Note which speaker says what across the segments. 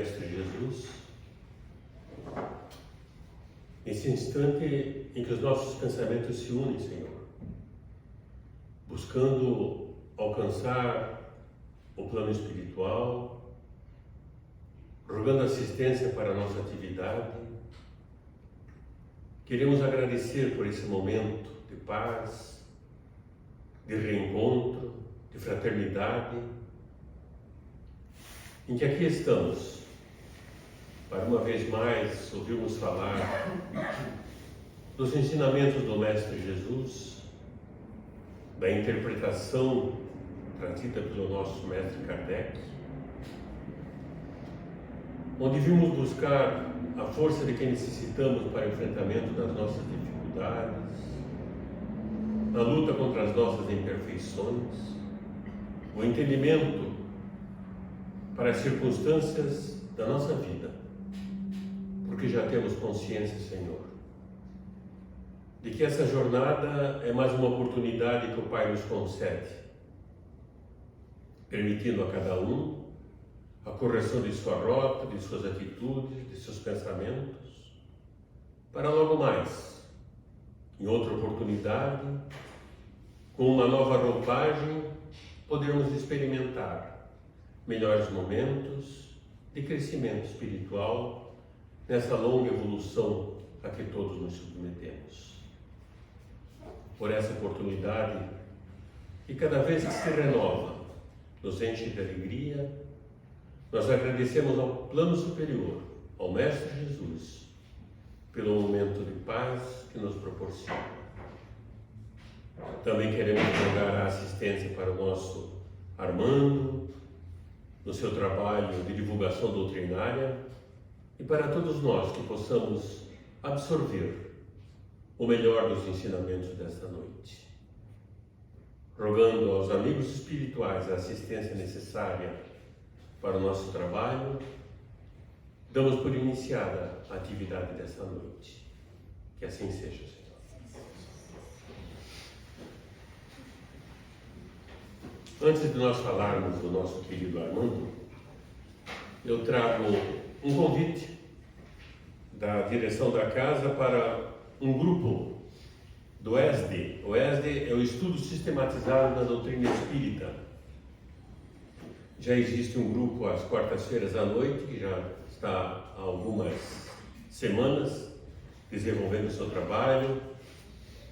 Speaker 1: Mestre Jesus, nesse instante em que os nossos pensamentos se unem, Senhor, buscando alcançar o plano espiritual, rogando assistência para a nossa atividade. Queremos agradecer por esse momento de paz, de reencontro, de fraternidade, em que aqui estamos, para uma vez mais ouvirmos falar dos ensinamentos do Mestre Jesus, da interpretação trazida pelo nosso Mestre Kardec, onde vimos buscar a força de que necessitamos para o enfrentamento das nossas dificuldades, na luta contra as nossas imperfeições, o entendimento para as circunstâncias da nossa vida, porque já temos consciência, Senhor, de que essa jornada é mais uma oportunidade que o Pai nos concede, permitindo a cada um a correção de sua rota, de suas atitudes, de seus pensamentos, para logo mais, em outra oportunidade, com uma nova roupagem, podermos experimentar melhores momentos de crescimento espiritual nessa longa evolução a que todos nos submetemos. Por essa oportunidade, que cada vez que se renova, nos enche de alegria, nós agradecemos ao plano superior, ao Mestre Jesus, pelo momento de paz que nos proporciona. Também queremos rogar a assistência para o nosso Armando, no seu trabalho de divulgação doutrinária, e para todos nós que possamos absorver o melhor dos ensinamentos desta noite. Rogando aos amigos espirituais a assistência necessária para o nosso trabalho, damos por iniciada a atividade desta noite. Que assim seja, Senhor. Antes de nós falarmos do nosso querido Armando, eu trago um convite da direção da casa para um grupo do ESD. O ESD é o Estudo Sistematizado da Doutrina Espírita. Já existe um grupo às quartas-feiras à noite, que já está há algumas semanas desenvolvendo o seu trabalho,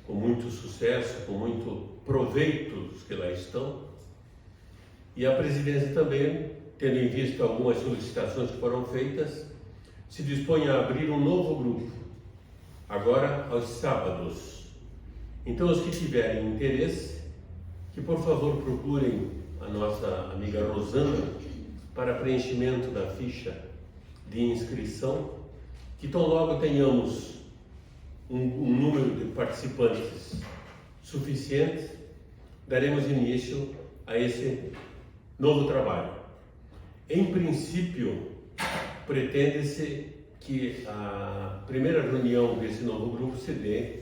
Speaker 1: com muito sucesso, com muito proveito dos que lá estão. E a presidência também, tendo em vista algumas solicitações que foram feitas, se dispõe a abrir um novo grupo, agora aos sábados. Então, os que tiverem interesse, que por favor procurem a nossa amiga Rosana para preenchimento da ficha de inscrição, que tão logo tenhamos um número de participantes suficiente, daremos início a esse novo trabalho. Em princípio, pretende-se que a primeira reunião desse novo grupo se dê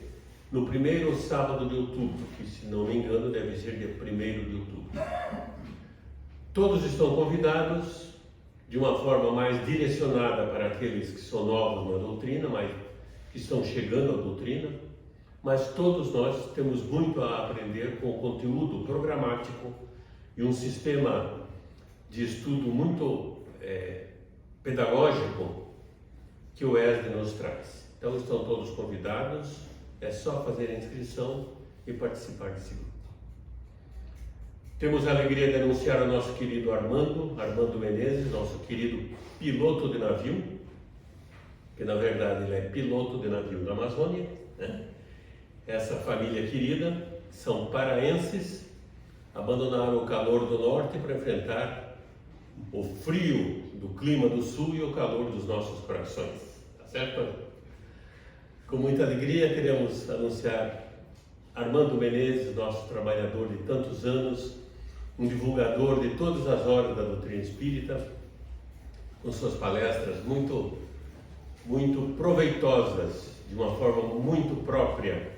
Speaker 1: no primeiro sábado de outubro, que, se não me engano, deve ser dia 1º de outubro. Todos estão convidados de uma forma mais direcionada para aqueles que são novos na doutrina, mas que estão chegando à doutrina, mas todos nós temos muito a aprender com o conteúdo programático e um sistema de estudo muito pedagógico que o ESD nos traz. Então estão todos convidados, é só fazer a inscrição e participar desse grupo. Temos a alegria de anunciar o nosso querido Armando Menezes, nosso querido piloto de navio, que na verdade ele é piloto de navio da Amazônia, né? Essa família querida, são paraenses, abandonaram o calor do norte para enfrentar o frio do clima do sul e o calor dos nossos corações, tá certo? Com muita alegria queremos anunciar Armando Menezes, nosso trabalhador de tantos anos, um divulgador de todas as horas da doutrina espírita, com suas palestras muito proveitosas, de uma forma muito própria,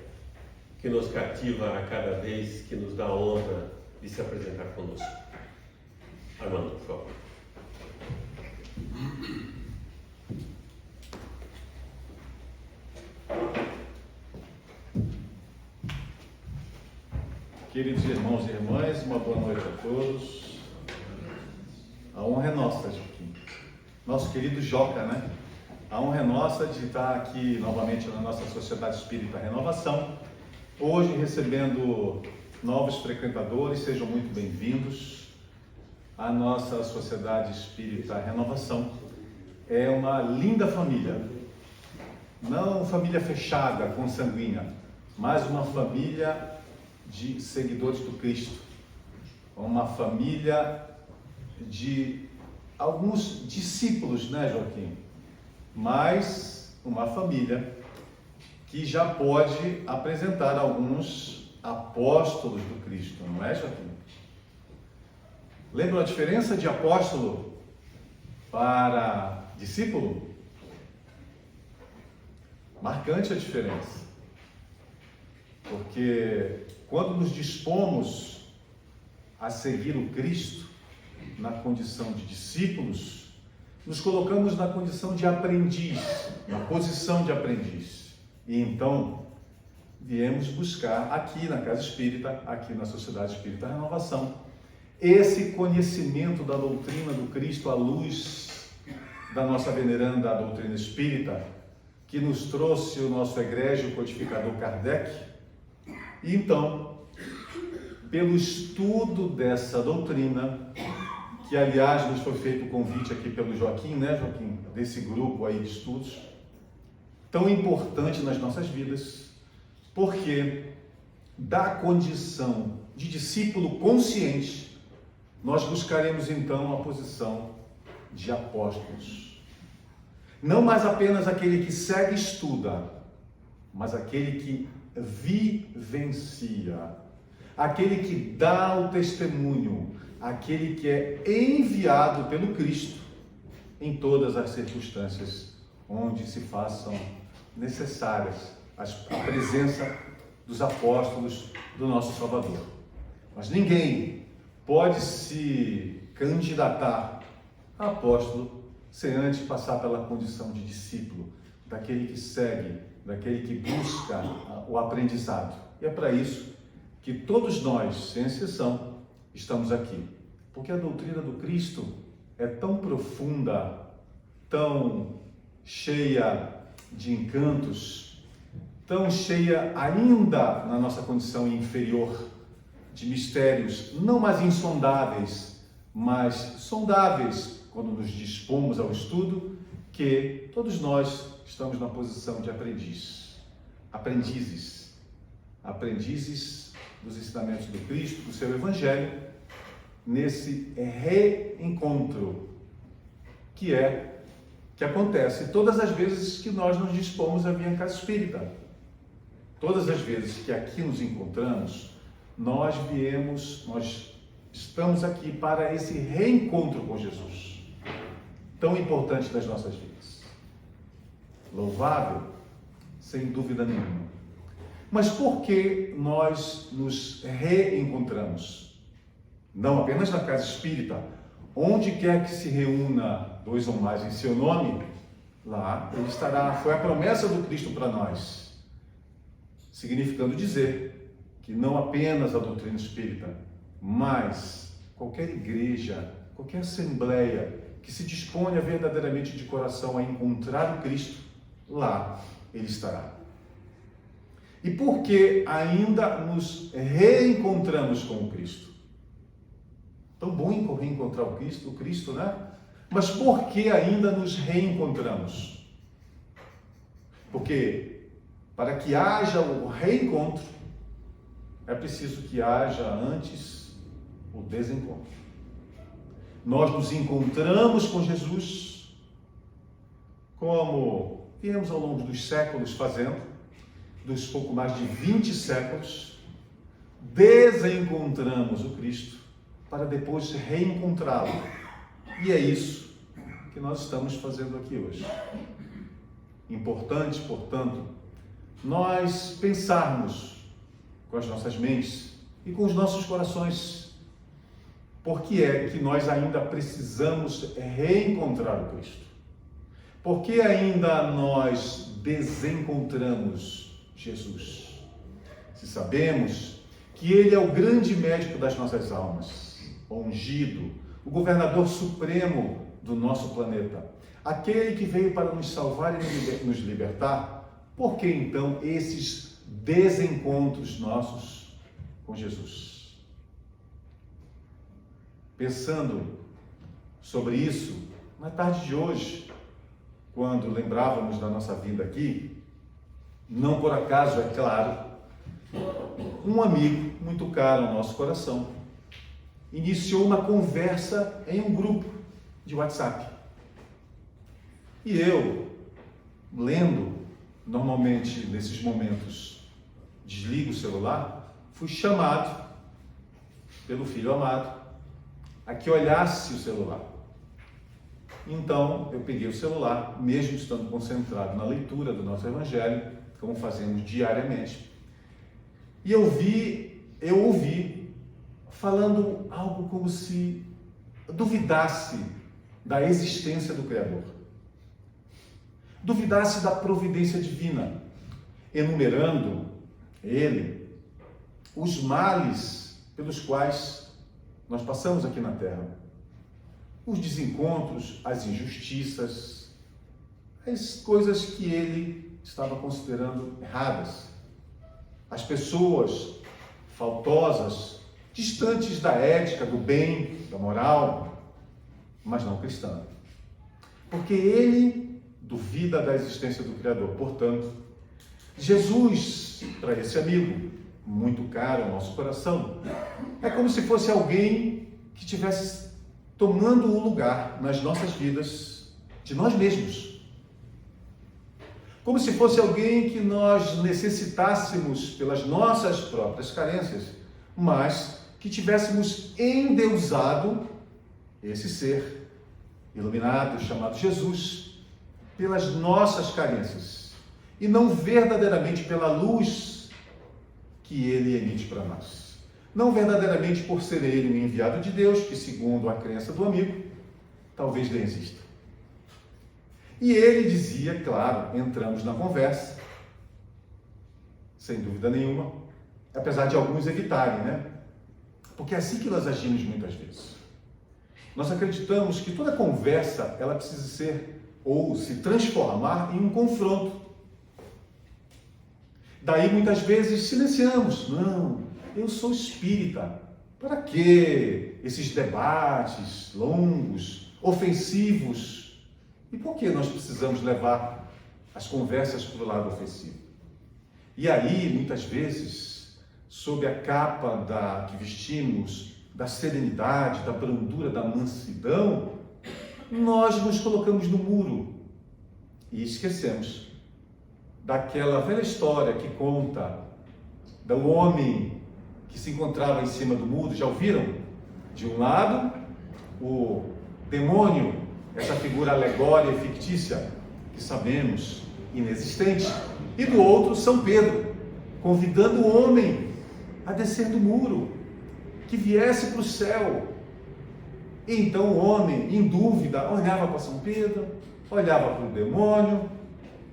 Speaker 1: que nos cativa a cada vez, que nos dá a honra de se apresentar conosco. Armando, por favor.
Speaker 2: Queridos irmãos e irmãs, uma boa noite a todos. A honra é nossa, Joaquim. Nosso querido Joca, né? A honra é nossa de estar aqui novamente na nossa Sociedade Espírita Renovação. Hoje recebendo novos frequentadores, sejam muito bem-vindos. A nossa Sociedade Espírita Renovação é uma linda família. Não família fechada, consanguínea, mas uma família de seguidores do Cristo, uma família de alguns discípulos, né, Joaquim? Mas uma família que já pode apresentar alguns apóstolos do Cristo, não é, Joaquim? Lembra a diferença de apóstolo para discípulo? Marcante a diferença, porque quando nos dispomos a seguir o Cristo na condição de discípulos, nos colocamos na condição de aprendiz, na posição de aprendiz. E então, viemos buscar aqui na Casa Espírita, aqui na Sociedade Espírita Renovação, esse conhecimento da doutrina do Cristo à luz da nossa veneranda doutrina espírita, que nos trouxe o nosso egrégio codificador Kardec. E então, pelo estudo dessa doutrina, que aliás nos foi feito o convite aqui pelo Joaquim, né, Joaquim? Desse grupo aí de estudos, tão importante nas nossas vidas, porque da condição de discípulo consciente, nós buscaremos então a posição de apóstolos. Não mais apenas aquele que segue e estuda, mas aquele que vivencia, aquele que dá o testemunho, aquele que é enviado pelo Cristo em todas as circunstâncias onde se façam necessárias a presença dos apóstolos do nosso Salvador. Mas ninguém pode se candidatar a apóstolo sem antes passar pela condição de discípulo, daquele que segue, daquele que busca o aprendizado. E é para isso que todos nós, sem exceção, estamos aqui. Porque a doutrina do Cristo é tão profunda, tão cheia de encantos, tão cheia ainda na nossa condição inferior, de mistérios não mais insondáveis, mas sondáveis quando nos dispomos ao estudo, que todos nós estamos na posição de aprendizes dos ensinamentos do Cristo, do seu Evangelho, nesse reencontro que acontece todas as vezes que nós nos dispomos a vir à Casa Espírita. Todas as vezes que aqui nos encontramos, nós estamos aqui para esse reencontro com Jesus, tão importante das nossas vidas. Louvável, sem dúvida nenhuma. Mas por que nós nos reencontramos? Não apenas na Casa Espírita, onde quer que se reúna dois ou mais em seu nome, lá ele estará. Foi a promessa do Cristo para nós, significando dizer que não apenas a doutrina espírita, mas qualquer igreja, qualquer assembleia que se disponha verdadeiramente de coração a encontrar o Cristo, lá ele estará. E por que ainda nos reencontramos com o Cristo? Tão bom reencontrar o Cristo, né? Mas por que ainda nos reencontramos? Porque para que haja o reencontro, é preciso que haja antes o desencontro. Nós nos encontramos com Jesus, como viemos ao longo dos séculos fazendo, dos pouco mais de 20 séculos, desencontramos o Cristo para depois reencontrá-lo. E é isso que nós estamos fazendo aqui hoje. Importante, portanto, nós pensarmos com as nossas mentes e com os nossos corações por que é que nós ainda precisamos reencontrar o Cristo. Por que ainda nós desencontramos Jesus? Se sabemos que Ele é o grande médico das nossas almas, o ungido, o governador supremo do nosso planeta, aquele que veio para nos salvar e nos libertar. Por que então esses desencontros nossos com Jesus? Pensando sobre isso, na tarde de hoje, quando lembrávamos da nossa vinda aqui, não por acaso, é claro, um amigo muito caro ao nosso coração iniciou uma conversa em um grupo de WhatsApp. E eu, lendo, normalmente nesses momentos, desligo o celular, fui chamado pelo filho amado a que olhasse o celular. Então, eu peguei o celular, mesmo estando concentrado na leitura do nosso Evangelho, como fazemos diariamente, e eu ouvi falando algo como se duvidasse da existência do Criador, duvidasse da providência divina, enumerando ele os males pelos quais nós passamos aqui na Terra, os desencontros, as injustiças, as coisas que ele estava considerando erradas, as pessoas faltosas, distantes da ética, do bem, da moral, mas não cristã. Porque ele duvida da existência do Criador. Portanto, Jesus, para esse amigo, muito caro ao nosso coração, é como se fosse alguém que estivesse tomando o lugar nas nossas vidas de nós mesmos. Como se fosse alguém que nós necessitássemos pelas nossas próprias carências, mas que tivéssemos endeusado esse ser iluminado, chamado Jesus, pelas nossas carências, e não verdadeiramente pela luz que ele emite para nós. Não verdadeiramente por ser ele um enviado de Deus, que segundo a crença do amigo, talvez nem exista. E ele dizia, claro, entramos na conversa, sem dúvida nenhuma, apesar de alguns evitarem, né? Porque é assim que nós agimos muitas vezes. Nós acreditamos que toda conversa, ela precisa ser, ou se transformar em um confronto. Daí muitas vezes silenciamos. Não, eu sou espírita. Para que esses debates longos, ofensivos? E por que nós precisamos levar as conversas para o lado ofensivo? E aí, muitas vezes, sob a capa que vestimos, da serenidade, da brandura, da mansidão, nós nos colocamos no muro e esquecemos daquela velha história que conta do homem que se encontrava em cima do muro. Já ouviram? De um lado, o demônio, essa figura alegórica e fictícia, que sabemos, inexistente, e do outro, São Pedro, convidando o homem a descer do muro, que viesse para o céu. E então o homem, em dúvida, olhava para São Pedro, olhava para o demônio,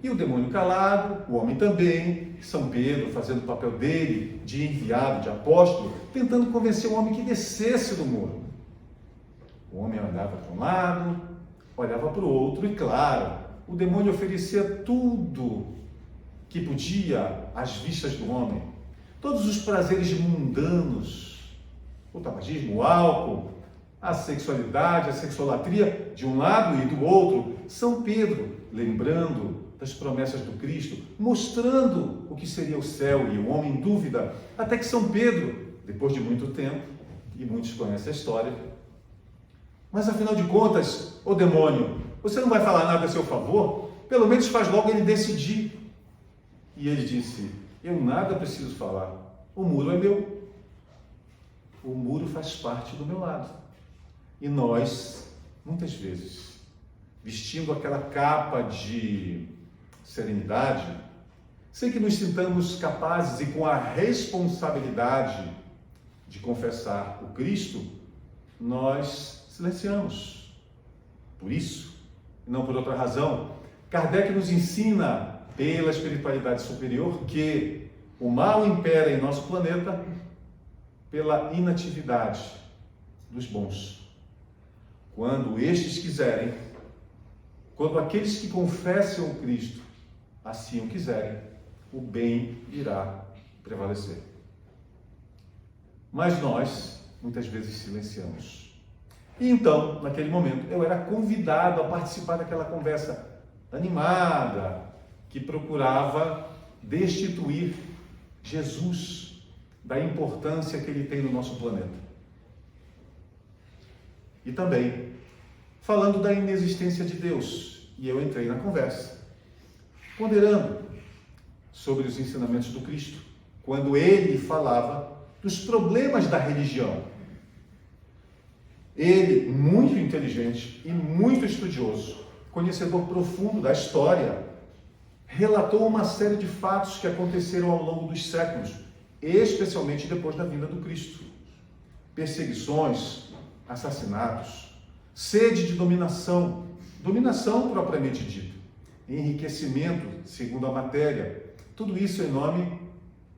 Speaker 2: e o demônio calado, o homem também, São Pedro fazendo o papel dele, de enviado, de apóstolo, tentando convencer o homem que descesse do muro. O homem andava para um lado, olhava para o outro, e claro, o demônio oferecia tudo que podia às vistas do homem. Todos os prazeres mundanos, o tabagismo, o álcool, a sexualidade, a sexolatria, de um lado e do outro. São Pedro, lembrando das promessas do Cristo, mostrando o que seria o céu, e o homem em dúvida, até que São Pedro, depois de muito tempo, e muitos conhecem a história, mas afinal de contas, ô demônio, você não vai falar nada a seu favor? Pelo menos faz logo ele decidir. E ele disse, eu nada preciso falar, o muro é meu. O muro faz parte do meu lado. E nós, muitas vezes, vestindo aquela capa de serenidade, sem que nos sintamos capazes e com a responsabilidade de confessar o Cristo, nós silenciamos. Por isso, e não por outra razão, Kardec nos ensina, pela espiritualidade superior, que o mal impera em nosso planeta pela inatividade dos bons. Quando estes quiserem, quando aqueles que confessam o Cristo assim o quiserem, o bem irá prevalecer. Mas nós, muitas vezes, silenciamos. E então, naquele momento, eu era convidado a participar daquela conversa animada, que procurava destituir Jesus da importância que ele tem no nosso planeta. E também falando da inexistência de Deus. E eu entrei na conversa, ponderando sobre os ensinamentos do Cristo, quando ele falava dos problemas da religião. Ele, muito inteligente e muito estudioso, conhecedor profundo da história, relatou uma série de fatos que aconteceram ao longo dos séculos, especialmente depois da vinda do Cristo. Perseguições, assassinatos, sede de dominação, dominação propriamente dita, enriquecimento segundo a matéria, tudo isso em nome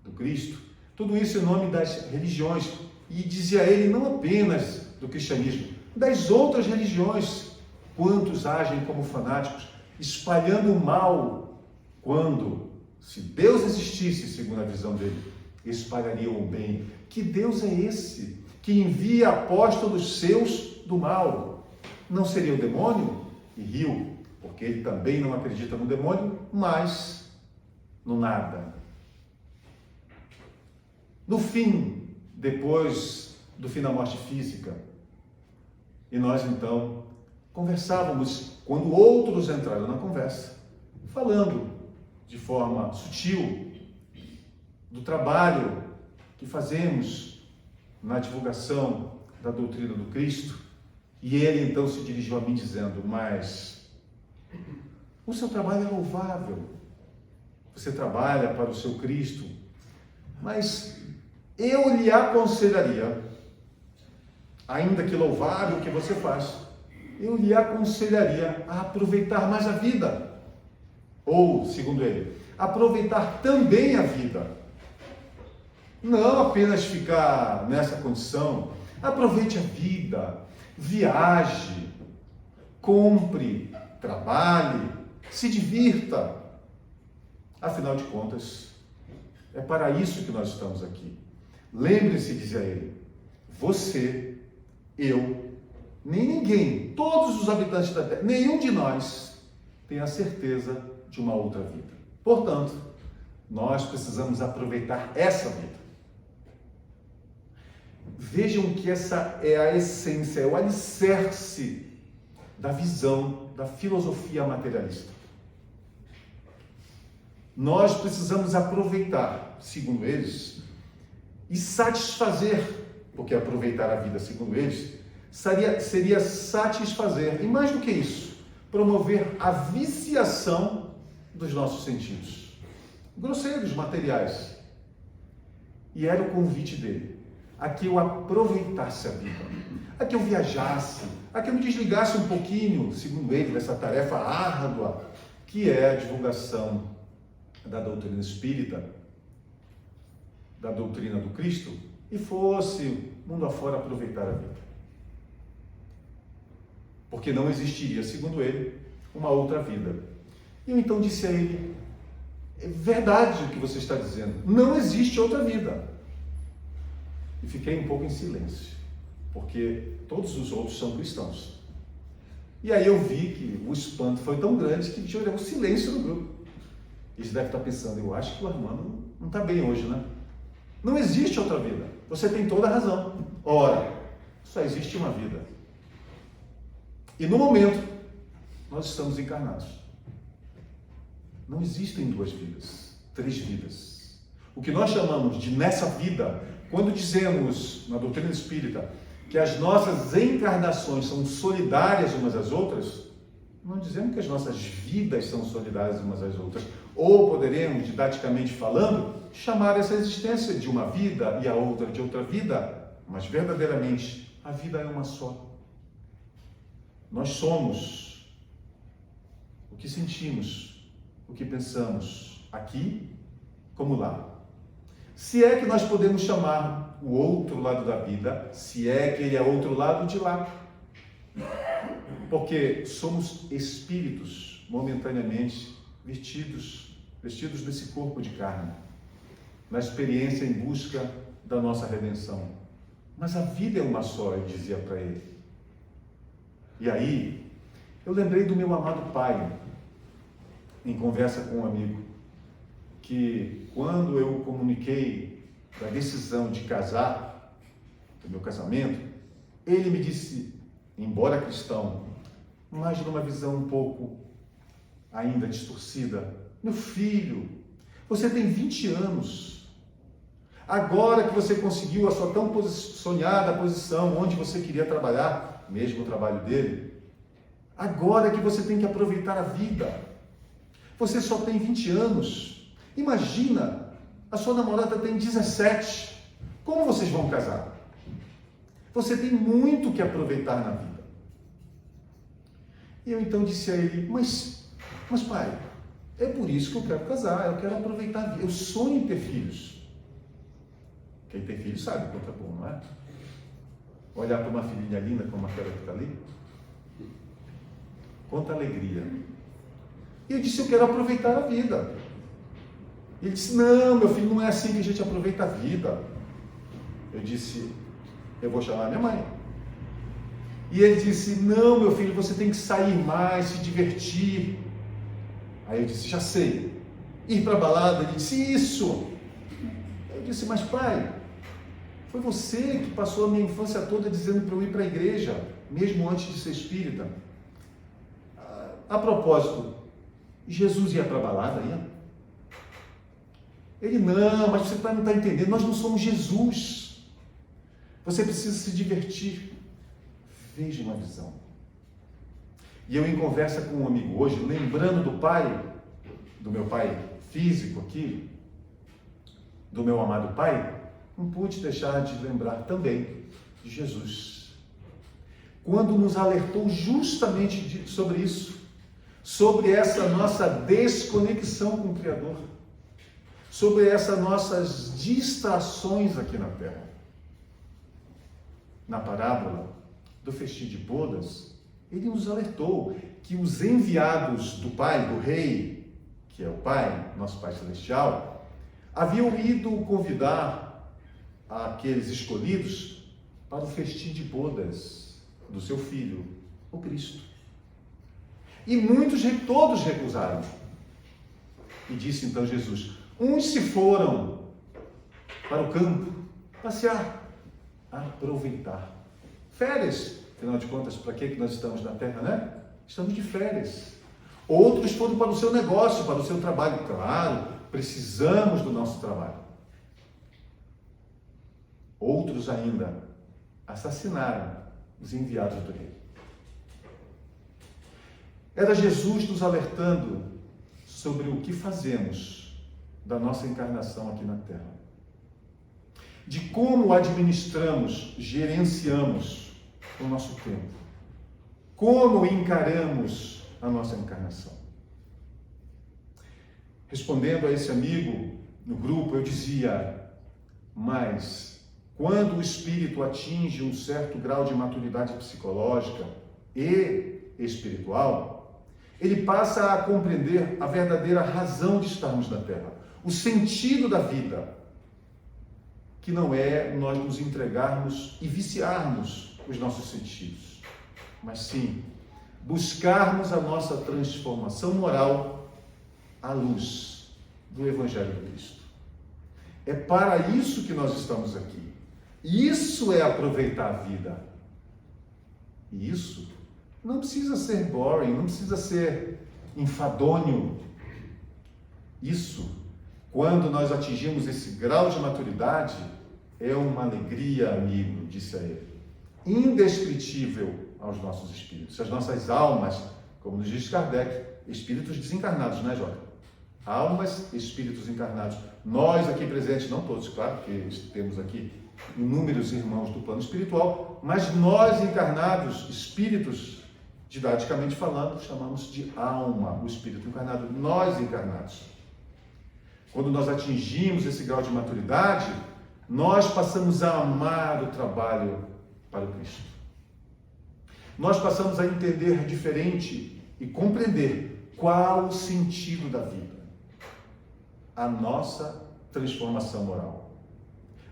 Speaker 2: do Cristo, tudo isso em nome das religiões, e dizia ele, não apenas do cristianismo, das outras religiões. Quantos agem como fanáticos, espalhando o mal, quando, se Deus existisse, segundo a visão dele, espalhariam o bem. Que Deus é esse que envia apóstolos seus do mal? Não seria o demônio? E riu, porque ele também não acredita no demônio, mas no nada. No fim, depois do fim da morte física, e nós então conversávamos, quando outros entraram na conversa, falando de forma sutil do trabalho que fazemos na divulgação da doutrina do Cristo, e ele então se dirigiu a mim dizendo, mas o seu trabalho é louvável, você trabalha para o seu Cristo, mas eu lhe aconselharia, ainda que louvável o que você faz, eu lhe aconselharia a aproveitar mais a vida. Ou, segundo ele, aproveitar também a vida. Não apenas ficar nessa condição. Aproveite a vida, viaje, compre, trabalhe, se divirta. Afinal de contas, é para isso que nós estamos aqui. Lembre-se, dizia ele, você, eu, nem ninguém, todos os habitantes da Terra, nenhum de nós tem a certeza de uma outra vida. Portanto, nós precisamos aproveitar essa vida. Vejam que essa é a essência, é o alicerce da visão da filosofia materialista. Nós precisamos aproveitar, segundo eles, e satisfazer, porque aproveitar a vida, segundo eles, seria satisfazer, e mais do que isso, promover a viciação dos nossos sentidos, grosseiros, materiais. E era o convite dele, a que eu aproveitasse a vida, a que eu viajasse, a que eu me desligasse um pouquinho, segundo ele, dessa tarefa árdua, que é a divulgação da doutrina espírita, da doutrina do Cristo, e fosse mundo afora aproveitar a vida. Porque não existiria, segundo ele, uma outra vida. E eu então disse a ele, é verdade o que você está dizendo, não existe outra vida. E fiquei um pouco em silêncio, porque todos os outros são cristãos. E aí eu vi que o espanto foi tão grande que gerou um silêncio no grupo. Eles devem estar pensando, eu acho que o Armando não está bem hoje, né? Não existe outra vida. Você tem toda a razão. Ora, só existe uma vida. E no momento, nós estamos encarnados. Não existem duas vidas, três vidas. O que nós chamamos de nessa vida, quando dizemos na doutrina espírita que as nossas encarnações são solidárias umas às outras, não dizemos que as nossas vidas são solidárias umas às outras. Ou poderemos, didaticamente falando, chamar essa existência de uma vida e a outra de outra vida, mas verdadeiramente a vida é uma só. Nós somos o que sentimos, o que pensamos, aqui como lá. Se é que nós podemos chamar o outro lado da vida, se é que ele é outro lado de lá. Porque somos espíritos momentaneamente vestidos desse corpo de carne, na experiência em busca da nossa redenção. Mas a vida é uma só, eu dizia para ele. E aí, eu lembrei do meu amado pai, em conversa com um amigo, que quando eu comuniquei da decisão de casar, do meu casamento, ele me disse, embora cristão, mas numa visão um pouco ainda distorcida: meu filho, você tem 20 anos, agora que você conseguiu a sua tão sonhada posição onde você queria trabalhar, mesmo o trabalho dele, agora que você tem que aproveitar a vida. Você só tem 20 anos. Imagina, a sua namorada tem 17. Como vocês vão casar? Você tem muito que aproveitar na vida. E eu então disse a ele: mas pai, é por isso que eu quero casar, eu quero aproveitar a vida, eu sonho em ter filhos. Quem tem filho sabe quanto é bom, não é? Olhar para uma filhinha linda como aquela que está ali, quanta alegria. E eu disse: eu quero aproveitar a vida. E ele disse: não, meu filho, não é assim que a gente aproveita a vida. Eu disse: eu vou chamar minha mãe. E ele disse: não, meu filho, você tem que sair mais, se divertir. Aí eu disse: já sei. Ir para a balada. Ele disse: isso. Eu disse: mas pai, foi você que passou a minha infância toda dizendo para eu ir para a igreja, mesmo antes de ser espírita. A propósito, Jesus ia para a balada, ia? Ele: não, mas você não está entendendo, nós não somos Jesus. Você precisa se divertir. Veja uma visão. E eu, em conversa com um amigo hoje, lembrando do meu pai físico aqui, do meu amado pai, não pude deixar de lembrar também de Jesus. Quando nos alertou justamente sobre isso, sobre essa nossa desconexão com o Criador, sobre essas nossas distrações aqui na Terra. Na parábola do festim de bodas, ele nos alertou que os enviados do Pai, do Rei, que é o Pai, nosso Pai Celestial, haviam ido convidar aqueles escolhidos para o festim de bodas do seu Filho, o Cristo. E todos recusaram. E disse então Jesus: uns se foram para o campo passear, aproveitar. Férias, afinal de contas, para que nós estamos na Terra, né? Estamos de férias. Outros foram para o seu negócio, para o seu trabalho. Claro, precisamos do nosso trabalho. Outros ainda assassinaram os enviados do Rei. Era Jesus nos alertando sobre o que fazemos da nossa encarnação aqui na Terra. De como administramos, gerenciamos o nosso tempo. Como encaramos a nossa encarnação. Respondendo a esse amigo no grupo, eu dizia: mas quando o espírito atinge um certo grau de maturidade psicológica e espiritual, ele passa a compreender a verdadeira razão de estarmos na Terra, o sentido da vida, que não é nós nos entregarmos e viciarmos os nossos sentidos, mas sim buscarmos a nossa transformação moral à luz do Evangelho de Cristo. É para isso que nós estamos aqui. Isso é aproveitar a vida. E isso não precisa ser boring, não precisa ser enfadonho. Isso, quando nós atingimos esse grau de maturidade, é uma alegria, amigo, disse a ele, indescritível aos nossos espíritos. As nossas almas, como nos diz Kardec, espíritos desencarnados, não é, Jota? Almas, espíritos encarnados. Nós aqui presentes, não todos, claro, porque temos aqui inúmeros irmãos do plano espiritual, mas nós encarnados, espíritos, didaticamente falando, chamamos de alma, o espírito encarnado, nós encarnados. Quando nós atingimos esse grau de maturidade, nós passamos a amar o trabalho para o Cristo. Nós passamos a entender diferente e compreender qual o sentido da vida. A nossa transformação moral,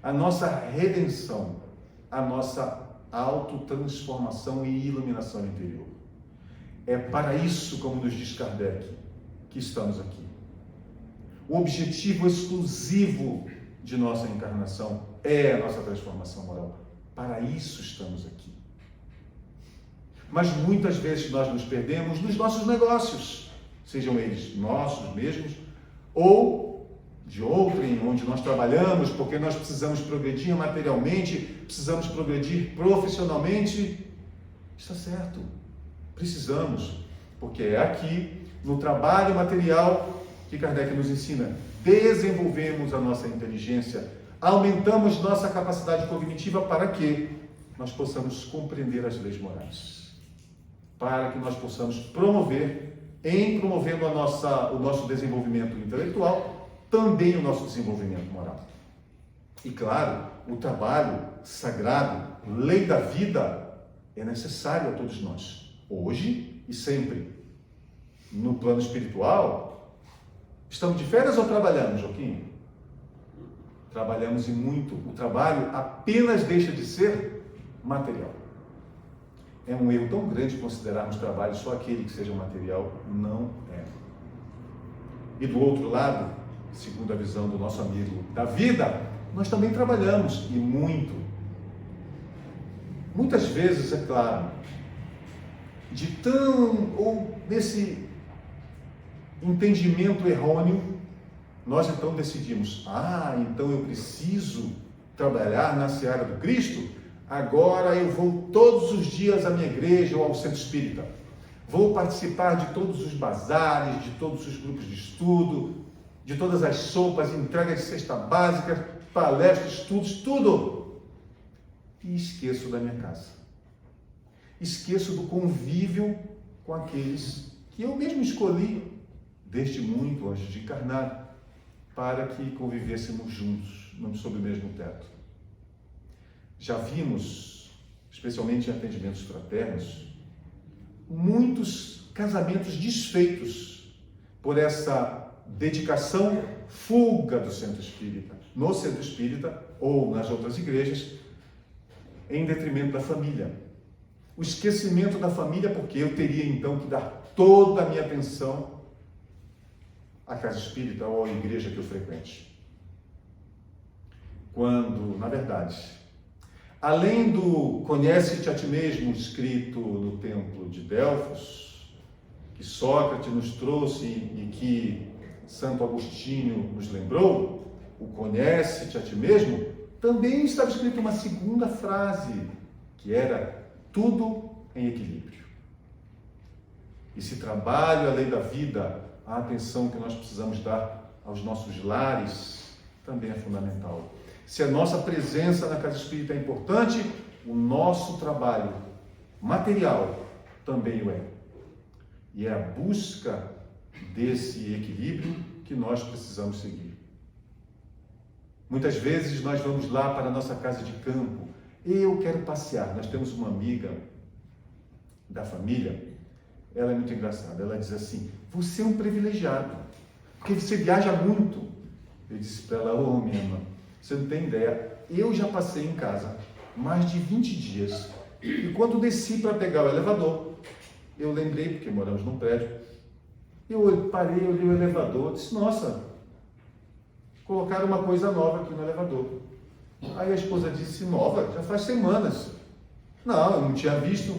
Speaker 2: a nossa redenção, a nossa autotransformação e iluminação interior. É para isso, como nos diz Kardec, que estamos aqui. O objetivo exclusivo de nossa encarnação é a nossa transformação moral. Para isso estamos aqui. Mas muitas vezes nós nos perdemos nos nossos negócios, sejam eles nossos mesmos ou de outrem, onde nós trabalhamos, porque nós precisamos progredir materialmente, precisamos progredir profissionalmente. Está certo, precisamos, porque é aqui, no trabalho material, que Kardec nos ensina, desenvolvemos a nossa inteligência, aumentamos nossa capacidade cognitiva para que nós possamos compreender as leis morais, para que nós possamos promovendo o nosso desenvolvimento intelectual, também o nosso desenvolvimento moral. E claro, o trabalho sagrado, lei da vida, é necessário a todos nós, hoje e sempre. No plano espiritual, estamos de férias ou trabalhamos, Joaquim? Trabalhamos e muito. O trabalho apenas deixa de ser material. É um erro tão grande considerarmos trabalho só aquele que seja material. Não é. E do outro lado, segundo a visão do nosso amigo da vida, nós também trabalhamos, e muito. Muitas vezes, é claro, nesse entendimento errôneo, nós então decidimos, então eu preciso trabalhar na seara do Cristo, agora eu vou todos os dias à minha igreja ou ao centro espírita, vou participar de todos os bazares, de todos os grupos de estudo, de todas as sopas, entrega de cesta básica, palestras, estudos, tudo. E esqueço da minha casa. Esqueço do convívio com aqueles que eu mesmo escolhi, desde muito antes de encarnar, para que convivêssemos juntos, sob o mesmo teto. Já vimos, especialmente em atendimentos fraternos, muitos casamentos desfeitos por essa dedicação fuga do centro espírita, no centro espírita ou nas outras igrejas, em detrimento da família. O esquecimento da família, porque eu teria então que dar toda a minha atenção à casa espírita ou à igreja que eu frequente. Quando, na verdade, além do conhece-te a ti mesmo, escrito no templo de Delfos, que Sócrates nos trouxe e que Santo Agostinho nos lembrou, o conhece-te a ti mesmo, também estava escrito uma segunda frase, que era tudo em equilíbrio. Esse trabalho, a lei da vida, a atenção que nós precisamos dar aos nossos lares, também é fundamental. Se a nossa presença na casa espírita é importante, o nosso trabalho material também o é. E é a busca desse equilíbrio que nós precisamos seguir. Muitas vezes nós vamos lá para a nossa casa de campo. Eu quero passear. Nós temos uma amiga da família, ela é muito engraçada. Ela diz assim, você é um privilegiado, porque você viaja muito. Eu disse para ela, minha irmã, você não tem ideia, eu já passei em casa mais de 20 dias. E quando desci para pegar o elevador, eu lembrei, porque moramos num prédio, eu parei, olhei o elevador, disse, nossa, colocaram uma coisa nova aqui no elevador. Aí a esposa disse, nova? Já faz semanas. Não, eu não tinha visto.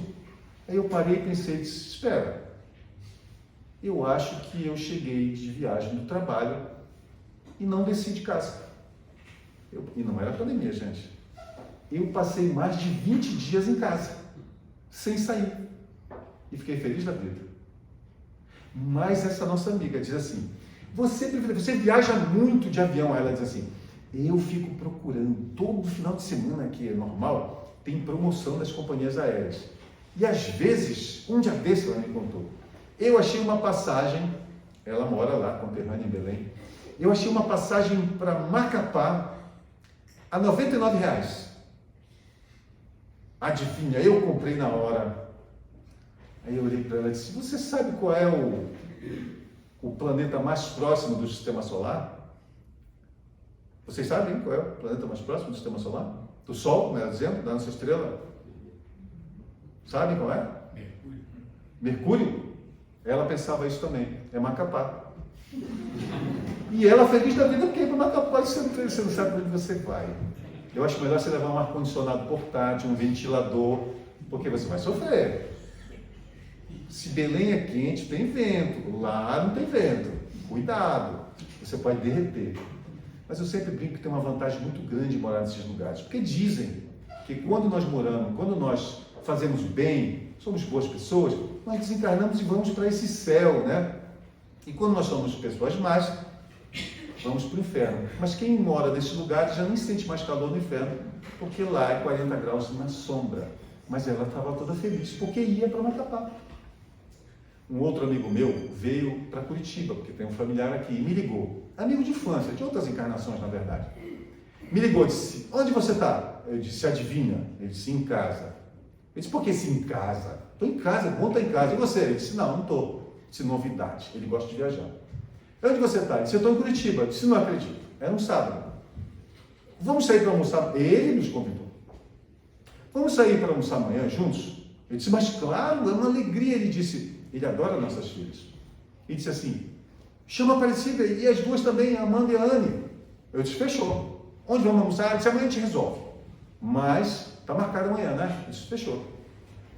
Speaker 2: Aí eu parei e pensei, disse, espera, eu acho que eu cheguei de viagem do trabalho e não desci de casa. E não era pandemia, gente. Eu passei mais de 20 dias em casa, sem sair. E fiquei feliz da vida. Mas essa nossa amiga diz assim, você viaja muito de avião. Ela diz assim, eu fico procurando, todo final de semana, que é normal, tem promoção das companhias aéreas. E às vezes, um dia desse ela me contou, eu achei uma passagem, ela mora lá, conterrânea em Belém, eu achei uma passagem para Macapá a R$ 99. Adivinha, eu comprei na hora. Aí eu olhei para ela e disse, você sabe qual é o planeta mais próximo do sistema solar? Vocês sabem qual é o planeta mais próximo do sistema solar? Do Sol, né, exemplo, da nossa estrela? Sabem qual é? Mercúrio? Ela pensava isso também, é Macapá. E ela feliz da vida, porque para Macapá você não sabe onde você vai. Eu acho melhor você levar um ar-condicionado portátil, um ventilador, porque você vai sofrer. Se Belém é quente, tem vento. Lá não tem vento. Cuidado, você pode derreter. Mas eu sempre brinco que tem uma vantagem muito grande em morar nesses lugares. Porque dizem que quando nós moramos, quando nós fazemos bem, somos boas pessoas, nós desencarnamos e vamos para esse céu, né? E quando nós somos pessoas más, vamos para o inferno. Mas quem mora nesses lugares já nem sente mais calor no inferno, porque lá é 40 graus na sombra. Mas ela estava toda feliz, porque ia para Macapá. Um outro amigo meu veio para Curitiba, porque tem um familiar aqui, e me ligou. Amigo de infância, de outras encarnações, na verdade. Me ligou e disse, onde você está? Eu disse, adivinha? Ele disse, em casa. Eu disse, por que sim, em casa? Estou em casa, bom estar em casa. E você? Ele disse, não estou. Disse, novidade. Ele gosta de viajar. Onde você está? Ele disse, eu estou em Curitiba. Eu disse, não acredito. Era um sábado. Vamos sair para almoçar? Ele nos convidou. Vamos sair para almoçar amanhã juntos? Eu disse, mas claro, é uma alegria. Ele disse, ele adora nossas filhas. Ele disse assim, chama a Aparecida e as duas também, a Amanda e a Anne. Eu disse, fechou. Onde vamos almoçar? Ele disse, amanhã a gente resolve. Mas está marcado amanhã, né? Eu disse, fechou.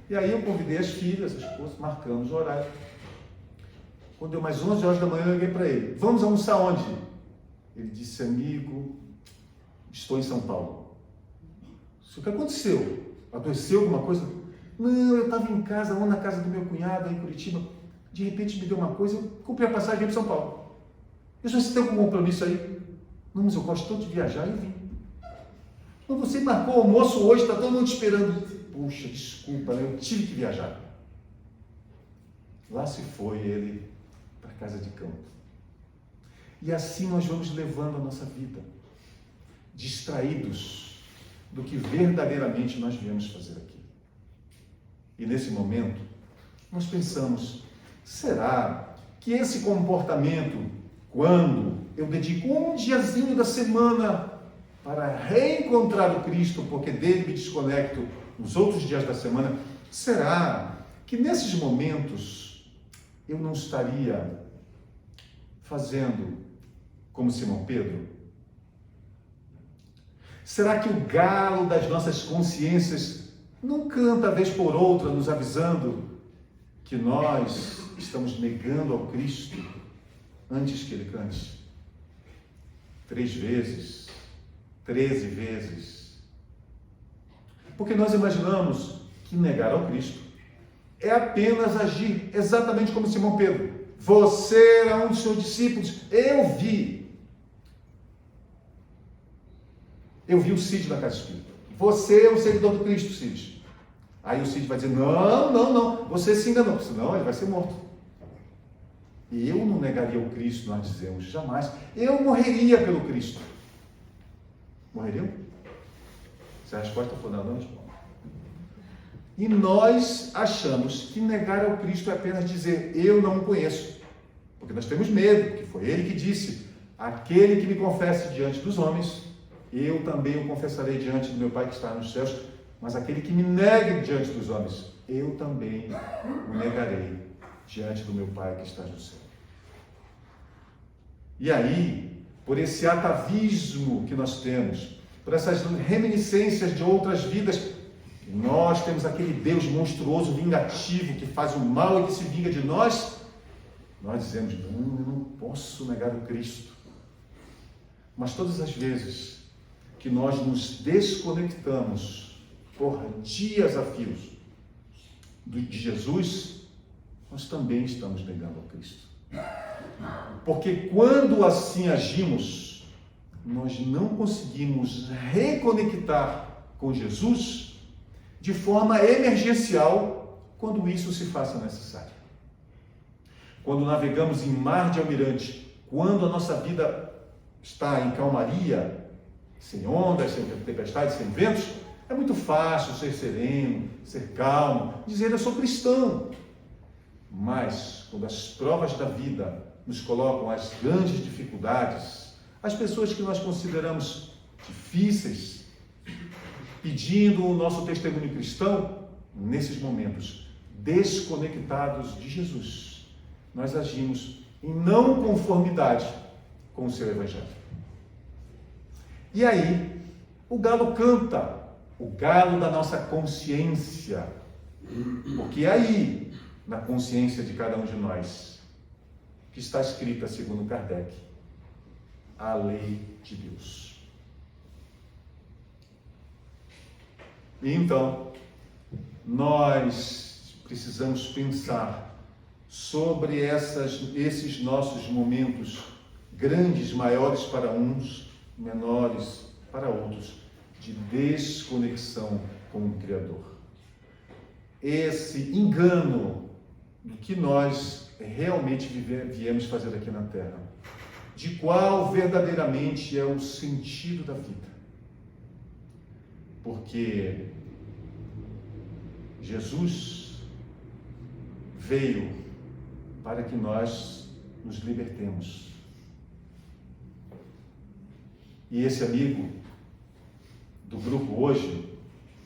Speaker 2: E aí eu convidei as filhas, as esposas, marcamos o horário. Quando deu mais 11 horas da manhã, eu liguei para ele. Vamos almoçar onde? Ele disse, amigo, estou em São Paulo. O que aconteceu? Adoeceu alguma coisa? Não, eu estava em casa, ou na casa do meu cunhado, em Curitiba. De repente me deu uma coisa, eu comprei a passagem e vim para São Paulo. Eu já tem algum compromisso aí? Não, mas eu gosto tanto de viajar e vim. Mas você marcou o almoço hoje, está todo mundo esperando. Puxa, desculpa, né? Eu tive que viajar. Lá se foi ele para casa de campo. E assim nós vamos levando a nossa vida, distraídos do que verdadeiramente nós viemos fazer aqui. E nesse momento, nós pensamos, será que esse comportamento, quando eu dedico um diazinho da semana para reencontrar o Cristo, porque dele me desconecto nos outros dias da semana, será que nesses momentos eu não estaria fazendo como Simão Pedro? Será que o galo das nossas consciências não canta vez por outra, nos avisando que nós estamos negando ao Cristo antes que ele cante? 3 vezes, 13 vezes. Porque nós imaginamos que negar ao Cristo é apenas agir exatamente como Simão Pedro. Você era um dos seus discípulos, eu vi o Cid na casa espírita. Você é um seguidor do Cristo, Cid. Aí o Cid vai dizer, não, você se enganou, senão ele vai ser morto. E eu não negaria o Cristo, nós dizemos, jamais. Eu morreria pelo Cristo. Morreriam? Se a resposta for não, responda. E nós achamos que negar ao Cristo é apenas dizer, eu não o conheço. Porque nós temos medo, porque foi ele que disse, aquele que me confesse diante dos homens, eu também o confessarei diante do meu Pai que está nos céus, mas aquele que me negue diante dos homens, eu também o negarei diante do meu Pai que está no céu. E aí, por esse atavismo que nós temos, por essas reminiscências de outras vidas, nós temos aquele Deus monstruoso, vingativo, que faz o mal e que se vinga de nós, nós dizemos, não, eu não posso negar o Cristo. Mas todas as vezes que nós nos desconectamos por dias a fios de Jesus, nós também estamos negando ao Cristo. Porque quando assim agimos, nós não conseguimos reconectar com Jesus de forma emergencial quando isso se faça necessário. Quando navegamos em mar de almirante, quando a nossa vida está em calmaria, sem ondas, sem tempestades, sem ventos, é muito fácil ser sereno, ser calmo, dizer eu sou cristão. Mas, quando as provas da vida nos colocam as grandes dificuldades, as pessoas que nós consideramos difíceis, pedindo o nosso testemunho cristão, nesses momentos, desconectados de Jesus, nós agimos em não conformidade com o seu Evangelho. E aí, o galo canta, o galo da nossa consciência, porque aí, na consciência de cada um de nós, que está escrita, segundo Kardec, a lei de Deus. E então, nós precisamos pensar sobre esses nossos momentos grandes, maiores para uns, menores para outros, de desconexão com o Criador. Esse engano do que nós realmente viemos fazer aqui na Terra, de qual verdadeiramente é o sentido da vida. Porque Jesus veio para que nós nos libertemos. E esse amigo do grupo hoje,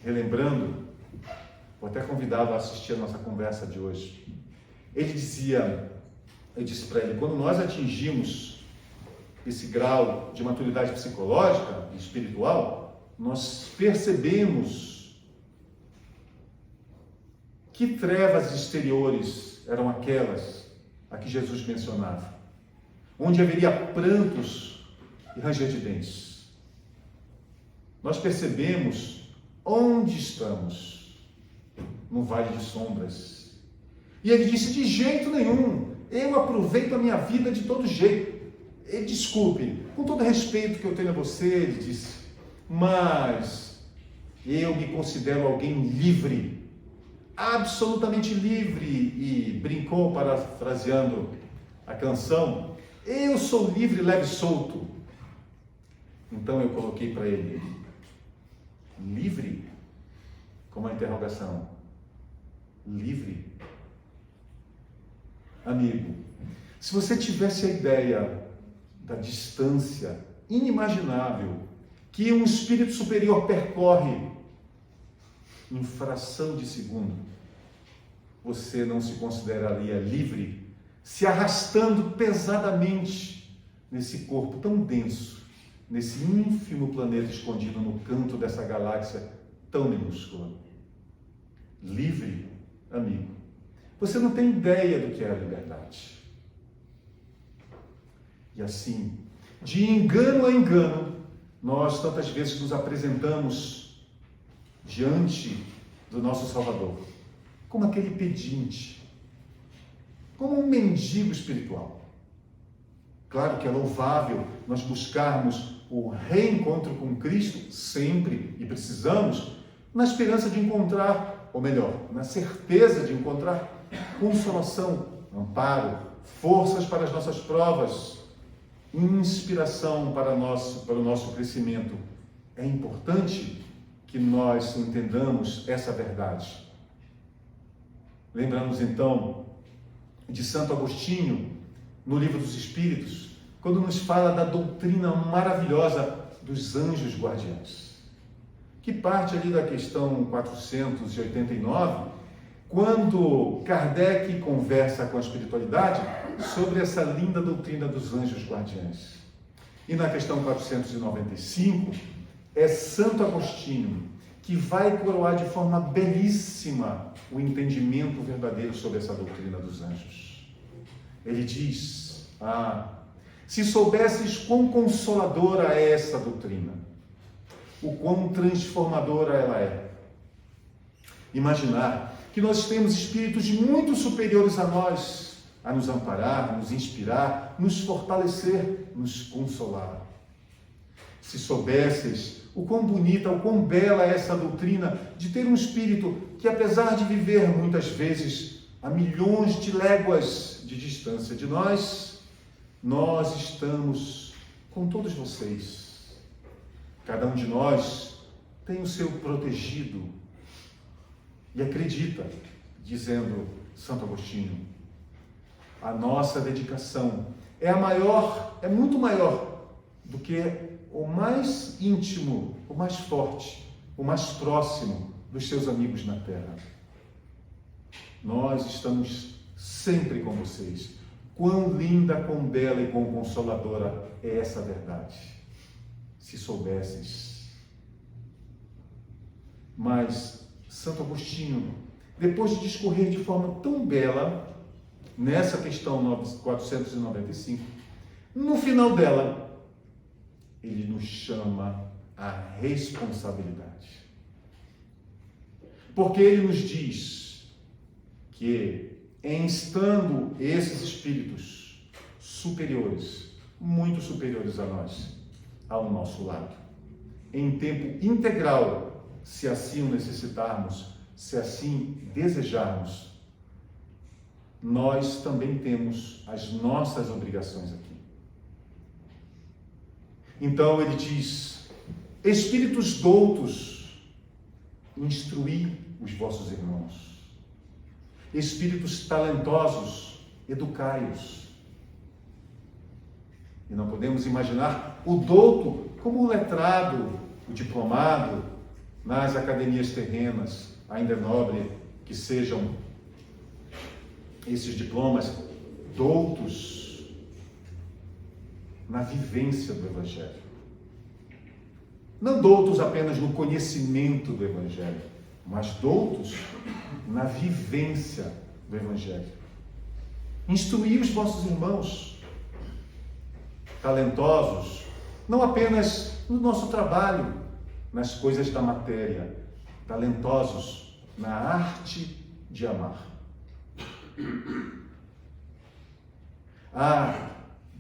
Speaker 2: relembrando, vou até convidá-lo a assistir a nossa conversa de hoje. Eu disse para ele, quando nós atingimos esse grau de maturidade psicológica e espiritual, nós percebemos que trevas exteriores eram aquelas a que Jesus mencionava, onde haveria prantos e ranger de dentes. Nós percebemos onde estamos, no vale de sombras. E ele disse, de jeito nenhum, eu aproveito a minha vida de todo jeito. E, desculpe, com todo respeito que eu tenho a você, ele disse, mas eu me considero alguém livre, absolutamente livre, e brincou, parafraseando a canção, eu sou livre, leve e solto. Então eu coloquei para ele, livre? Com uma interrogação. Livre? Amigo, se você tivesse a ideia da distância inimaginável que um espírito superior percorre em fração de segundo, você não se consideraria livre, se arrastando pesadamente nesse corpo tão denso, nesse ínfimo planeta escondido no canto dessa galáxia tão minúscula? Livre, amigo. Você não tem ideia do que é a liberdade. E assim, de engano a engano, nós tantas vezes nos apresentamos diante do nosso Salvador como aquele pedinte, como um mendigo espiritual. Claro que é louvável nós buscarmos o reencontro com Cristo sempre, e precisamos, na esperança de encontrar, ou melhor, na certeza de encontrar consolação, amparo, forças para as nossas provas, inspiração para o nosso crescimento. É importante que nós entendamos essa verdade. Lembramos então de Santo Agostinho, no Livro dos Espíritos, quando nos fala da doutrina maravilhosa dos anjos guardiães, que parte ali da questão 489, quando Kardec conversa com a espiritualidade sobre essa linda doutrina dos anjos guardiães. E na questão 495, é Santo Agostinho que vai coroar de forma belíssima o entendimento verdadeiro sobre essa doutrina dos anjos. Ele diz, se soubesses quão consoladora é essa doutrina, o quão transformadora ela é. Imaginar que nós temos espíritos muito superiores a nós, a nos amparar, nos inspirar, nos fortalecer, nos consolar. Se soubesses o quão bonita, o quão bela é essa doutrina de ter um espírito que, apesar de viver muitas vezes a milhões de léguas de distância de nós estamos com todos vocês, Cada um de nós tem o seu protegido e acredita, dizendo Santo Agostinho, a nossa dedicação é muito maior do que o mais íntimo, o mais forte, o mais próximo dos seus amigos na terra. Nós estamos sempre com vocês. Quão linda, quão bela e quão consoladora é essa verdade, se soubesses. Mas Santo Agostinho, depois de discorrer de forma tão bela nessa questão 495, no final dela, ele nos chama à responsabilidade. Porque ele nos diz que, em estando esses espíritos superiores, muito superiores a nós, ao nosso lado, em tempo integral, se assim o necessitarmos, se assim desejarmos, nós também temos as nossas obrigações aqui. Então ele diz: espíritos doutos, instruí os vossos irmãos. Espíritos talentosos, educai-os. E não podemos imaginar o douto como o letrado, o diplomado, nas academias terrenas, ainda é nobre que sejam esses diplomas, doutos na vivência do Evangelho. Não doutos apenas no conhecimento do Evangelho, mas doutos na vivência do Evangelho. Instruí os vossos irmãos, talentosos, não apenas no nosso trabalho, nas coisas da matéria, talentosos na arte de amar.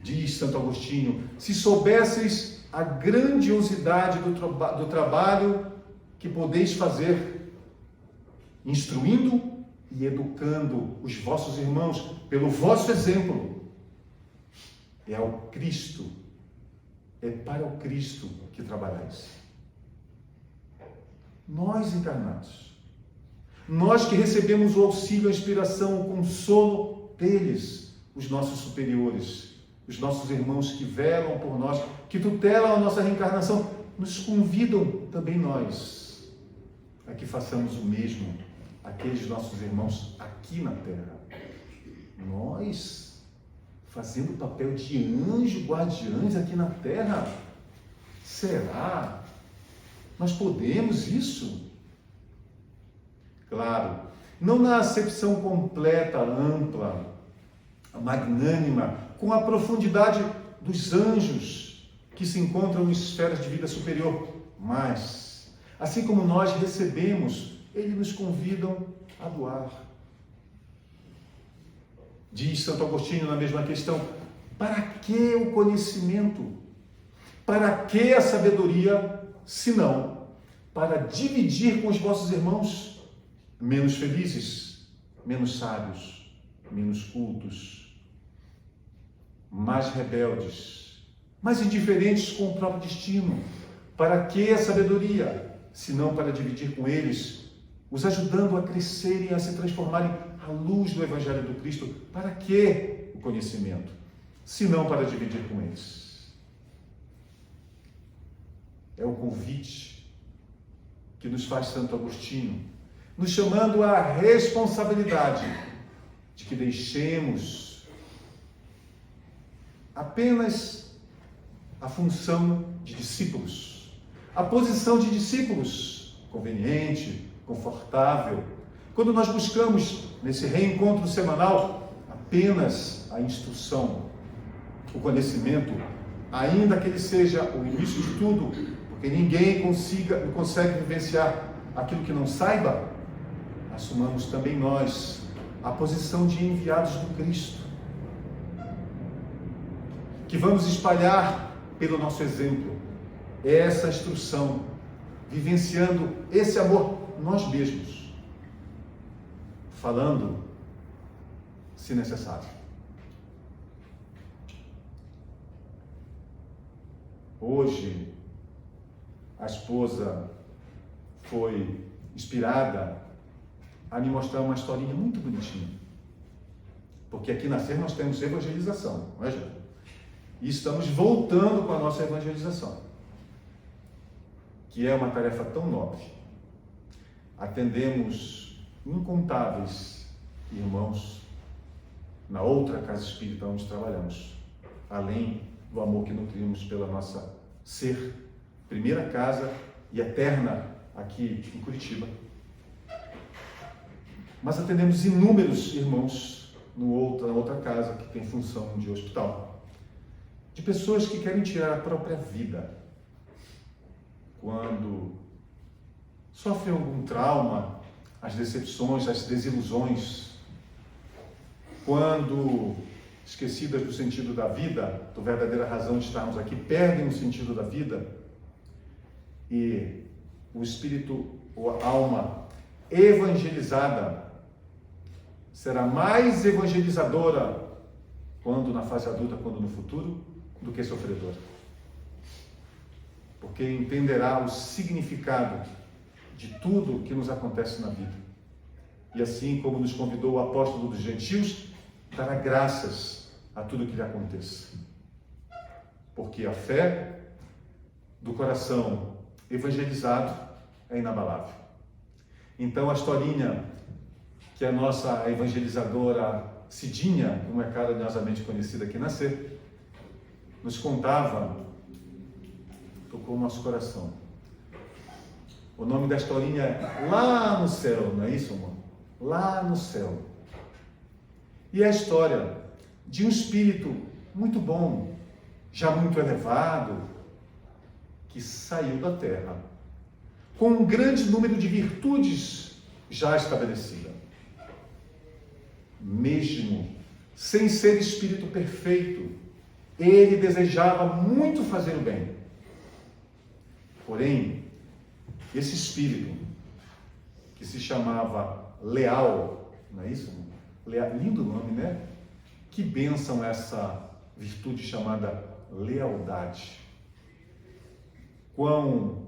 Speaker 2: Diz Santo Agostinho, se soubesseis a grandiosidade do trabalho que podeis fazer, instruindo e educando os vossos irmãos pelo vosso exemplo, é ao Cristo, é para o Cristo que trabalhais. Nós encarnados, nós que recebemos o auxílio, a inspiração, o consolo deles, os nossos superiores, os nossos irmãos que velam por nós, que tutelam a nossa reencarnação, nos convidam também nós a que façamos o mesmo àqueles nossos irmãos aqui na Terra. Nós fazendo o papel de anjo guardiães aqui na Terra? Será? Nós podemos isso? Claro, não na acepção completa, ampla, magnânima, com a profundidade dos anjos que se encontram em esferas de vida superior, mas, assim como nós recebemos, eles nos convidam a doar. Diz Santo Agostinho na mesma questão, para que o conhecimento? Para que a sabedoria, senão para dividir com os vossos irmãos menos felizes, menos sábios, menos cultos, mais rebeldes, mais indiferentes com o próprio destino? Para que a sabedoria, senão para dividir com eles, os ajudando a crescerem, a se transformarem à luz do Evangelho do Cristo? Para que o conhecimento, senão para dividir com eles? É o convite que nos faz Santo Agostinho, nos chamando à responsabilidade de que deixemos apenas a função de discípulos, a posição de discípulos conveniente, confortável, quando nós buscamos nesse reencontro semanal apenas a instrução, o conhecimento, ainda que ele seja o início de tudo, porque ninguém consegue vivenciar aquilo que não saiba, assumamos também nós a posição de enviados do Cristo, que vamos espalhar pelo nosso exemplo essa instrução, vivenciando esse amor nós mesmos, falando, se necessário. Hoje, a esposa foi inspirada a me mostrar uma historinha muito bonitinha. Porque aqui na SER nós temos evangelização, não é, gente? E estamos voltando com a nossa evangelização, que é uma tarefa tão nobre. Atendemos incontáveis irmãos na outra casa espírita onde trabalhamos, além do amor que nutrimos pela nossa SER, primeira casa e eterna aqui em Curitiba. Mas atendemos inúmeros irmãos na outra casa que tem função de hospital, de pessoas que querem tirar a própria vida quando sofrem algum trauma, as decepções, as desilusões, quando, esquecidas do sentido da vida, da verdadeira razão de estarmos aqui, perdem o sentido da vida e o espírito ou a alma evangelizada será mais evangelizadora quando na fase adulta, quando no futuro, do que sofredora. Porque entenderá o significado de tudo que nos acontece na vida. E assim como nos convidou o apóstolo dos gentios, dará graças a tudo que lhe aconteça. Porque a fé do coração evangelizado é inabalável. Então a historinha que a nossa evangelizadora Cidinha, como é carinhosamente conhecida aqui na SER, nos contava, tocou o nosso coração. O nome da historinha é Lá no Céu, não é isso, amor? Lá no Céu. E é a história de um espírito muito bom, já muito elevado, que saiu da Terra, com um grande número de virtudes já estabelecidas. Mesmo sem ser espírito perfeito, ele desejava muito fazer o bem. Porém, esse espírito, que se chamava Leal, não é isso? Lindo nome, né? Que bênção essa virtude chamada lealdade. Quão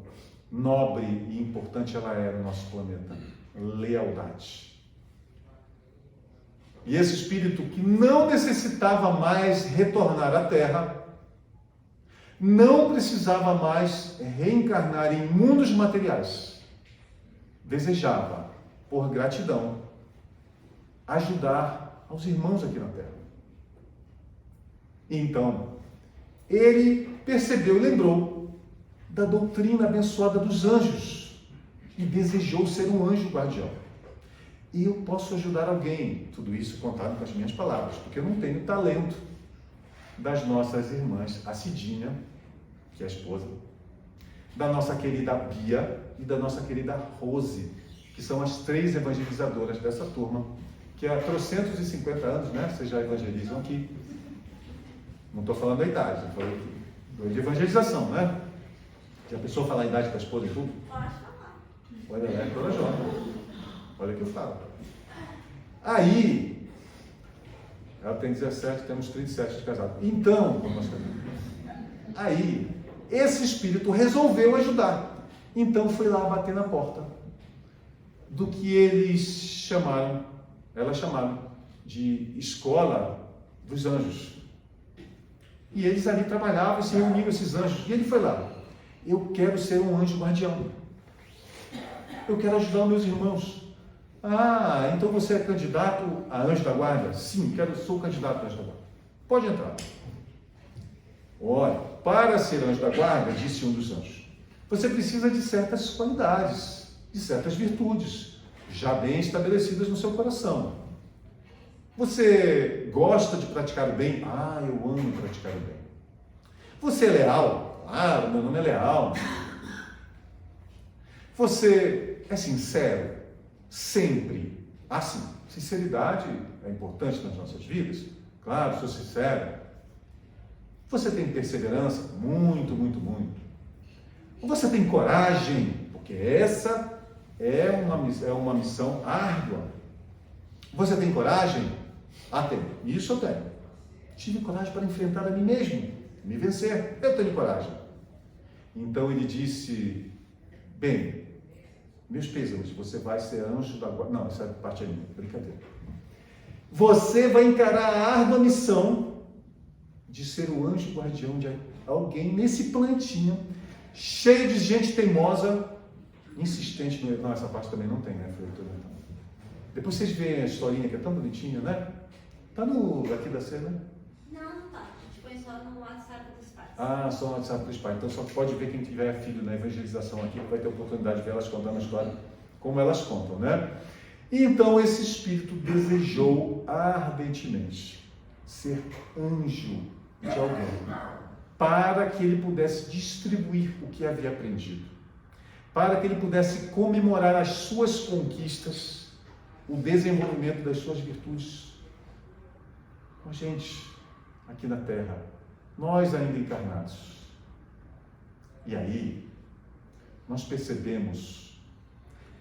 Speaker 2: nobre e importante ela é no nosso planeta. Lealdade. E esse espírito que não necessitava mais retornar à Terra, não precisava mais reencarnar em mundos materiais, desejava, por gratidão, ajudar aos irmãos aqui na Terra. Então, ele percebeu e lembrou da doutrina abençoada dos anjos e desejou ser um anjo guardião. E eu posso ajudar alguém, tudo isso contado com as minhas palavras, porque eu não tenho talento das nossas irmãs, a Cidinha, que é a esposa, da nossa querida Bia e da nossa querida Rose, que são as 3 evangelizadoras dessa turma, que há 350 anos, né, vocês já evangelizam aqui. Não estou falando da idade, estou falando de evangelização, né? Já a pessoa falar a idade com a esposa e tudo?
Speaker 3: Pode falar.
Speaker 2: Olha, ela é corajosa. Olha o que eu falo. Aí, ela tem 17, temos 37 de casado. Então, como nós sabemos, aí, esse espírito resolveu ajudar. Então, foi lá bater na porta do que eles chamaram, elas chamaram de escola dos anjos. E eles ali trabalhavam e se reuniam esses anjos. E ele foi lá. Eu quero ser um anjo guardião. Eu quero ajudar meus irmãos. Ah, então você é candidato a anjo da guarda? Sim, sou candidato a anjo da guarda. Pode entrar. Olha, para ser anjo da guarda, disse um dos anjos, você precisa de certas qualidades, de certas virtudes, já bem estabelecidas no seu coração. Você gosta de praticar o bem? Ah, eu amo praticar o bem. Você é leal? Ah, meu nome é leal. Você é sincero? Sempre. Assim, sinceridade é importante nas nossas vidas. Claro, sou sincero. Você tem perseverança? Muito, muito, muito. Você tem coragem? Porque essa é uma missão árdua. Você tem coragem? Ah, tenho. Isso eu tenho. Tive coragem para enfrentar a mim mesmo, me vencer. Eu tenho coragem. Então ele disse: bem, meus pêsames, você vai ser anjo da guarda. Não, essa parte é minha, brincadeira. Você vai encarar a árdua missão de ser o anjo guardião de alguém nesse planetinho, cheio de gente teimosa, insistente. Não, essa parte também não tem, né? Depois vocês veem a historinha que é tão bonitinha, né? Tá no aqui da cena?
Speaker 3: Não, não tá. A gente põe só no WhatsApp dos pais.
Speaker 2: Ah, só no WhatsApp dos pais. Então só pode ver quem tiver filho na evangelização aqui, que vai ter oportunidade de ver elas contando a história como elas contam, né? E então esse espírito desejou ardentemente ser anjo de alguém, para que ele pudesse distribuir o que havia aprendido, para que ele pudesse comemorar as suas conquistas, o desenvolvimento das suas virtudes com a gente aqui na Terra, nós ainda encarnados. E aí nós percebemos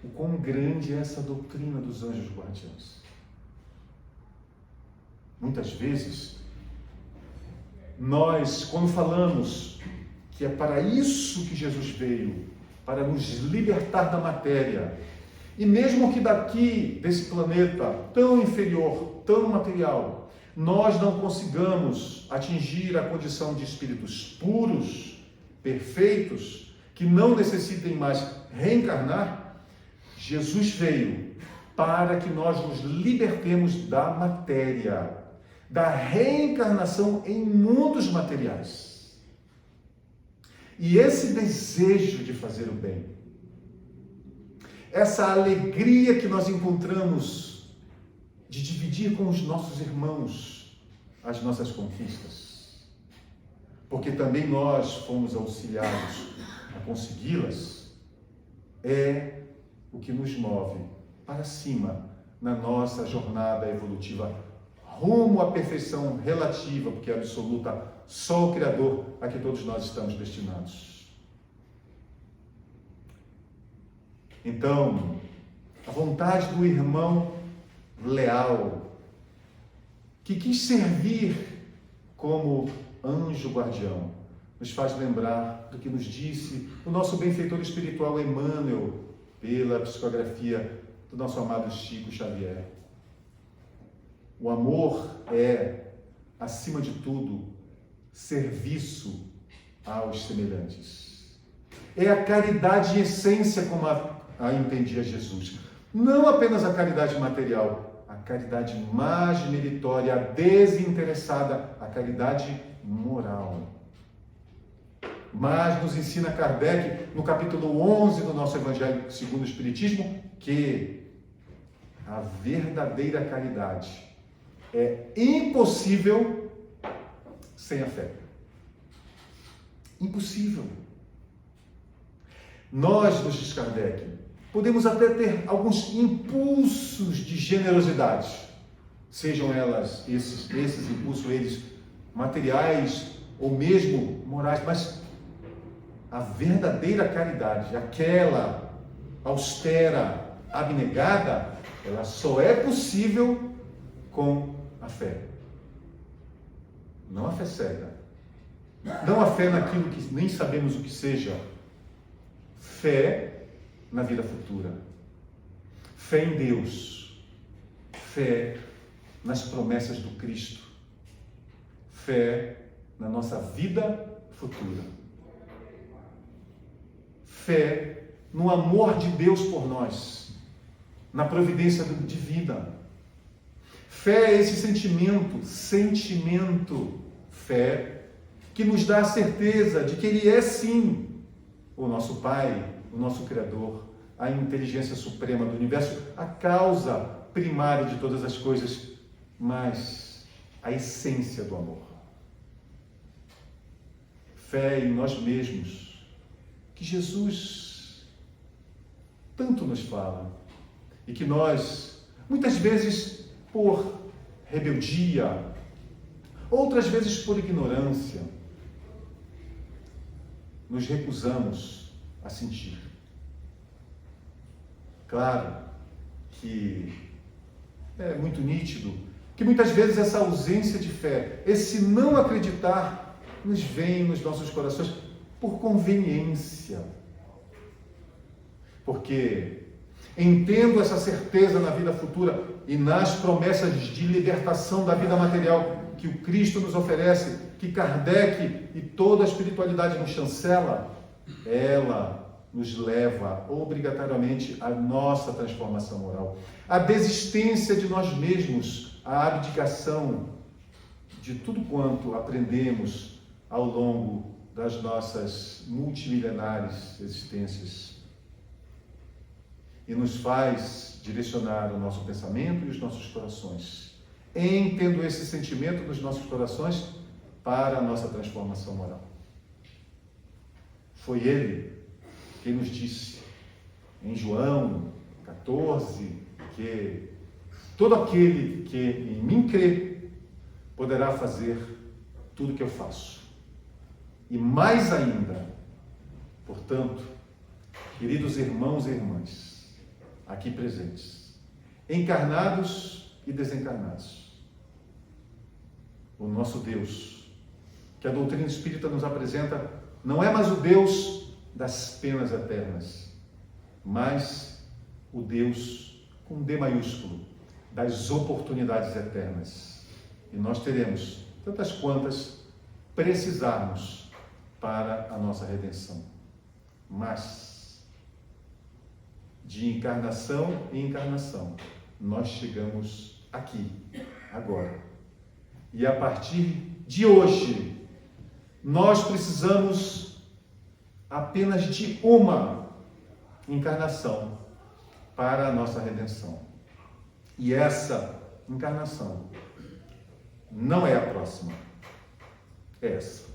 Speaker 2: o quão grande é essa doutrina dos anjos guardiães. Muitas vezes nós, quando falamos que é para isso que Jesus veio, para nos libertar da matéria, e mesmo que daqui, desse planeta tão inferior, tão material, nós não consigamos atingir a condição de espíritos puros, perfeitos, que não necessitem mais reencarnar, Jesus veio para que nós nos libertemos da matéria, da reencarnação em mundos materiais. E esse desejo de fazer o bem, essa alegria que nós encontramos de dividir com os nossos irmãos as nossas conquistas, porque também nós fomos auxiliados a consegui-las, é o que nos move para cima na nossa jornada evolutiva rumo à perfeição relativa, porque é absoluta, só o Criador a que todos nós estamos destinados. Então, a vontade do irmão leal, que quis servir como anjo guardião, nos faz lembrar do que nos disse o nosso benfeitor espiritual Emmanuel, pela psicografia do nosso amado Chico Xavier. O amor é, acima de tudo, serviço aos semelhantes. É a caridade em essência, como a entendia Jesus. Não apenas a caridade material, a caridade mais meritória, a desinteressada, a caridade moral. Mas nos ensina Kardec, no capítulo 11 do nosso Evangelho segundo o Espiritismo, que a verdadeira caridade é impossível sem a fé. Impossível. Nós, nos diz Kardec, podemos até ter alguns impulsos de generosidade, sejam elas esses impulsos, eles materiais ou mesmo morais, mas a verdadeira caridade, aquela austera, abnegada, ela só é possível com a fé. Não a fé cega. Não a fé naquilo que nem sabemos o que seja. Fé na vida futura. Fé em Deus. Fé nas promessas do Cristo. Fé na nossa vida futura. Fé no amor de Deus por nós, na providência divina. Fé é esse sentimento, fé, que nos dá a certeza de que Ele é sim o nosso Pai, o nosso Criador, a inteligência suprema do universo, a causa primária de todas as coisas, mas a essência do amor. Fé em nós mesmos, que Jesus tanto nos fala, e que nós, muitas vezes, por rebeldia, outras vezes por ignorância, nos recusamos a sentir. Claro que é muito nítido que muitas vezes essa ausência de fé, esse não acreditar, nos vem nos nossos corações por conveniência. Porque entendo essa certeza na vida futura e nas promessas de libertação da vida material que o Cristo nos oferece, que Kardec e toda a espiritualidade nos chancela, ela nos leva obrigatoriamente à nossa transformação moral, à desistência de nós mesmos, à abdicação de tudo quanto aprendemos ao longo das nossas multimilenares existências. E nos faz direcionar o nosso pensamento e os nossos corações, tendo esse sentimento nos nossos corações para a nossa transformação moral. Foi Ele quem nos disse em João 14 que todo aquele que em mim crê poderá fazer tudo o que eu faço. E mais ainda, portanto, queridos irmãos e irmãs, aqui presentes, encarnados e desencarnados, o nosso Deus, que a doutrina espírita nos apresenta, não é mais o Deus das penas eternas, mas o Deus com D maiúsculo, das oportunidades eternas. E nós teremos tantas quantas precisarmos para a nossa redenção. Mas, de encarnação em encarnação, nós chegamos aqui, agora. E a partir de hoje, nós precisamos apenas de uma encarnação para a nossa redenção. E essa encarnação não é a próxima, é essa.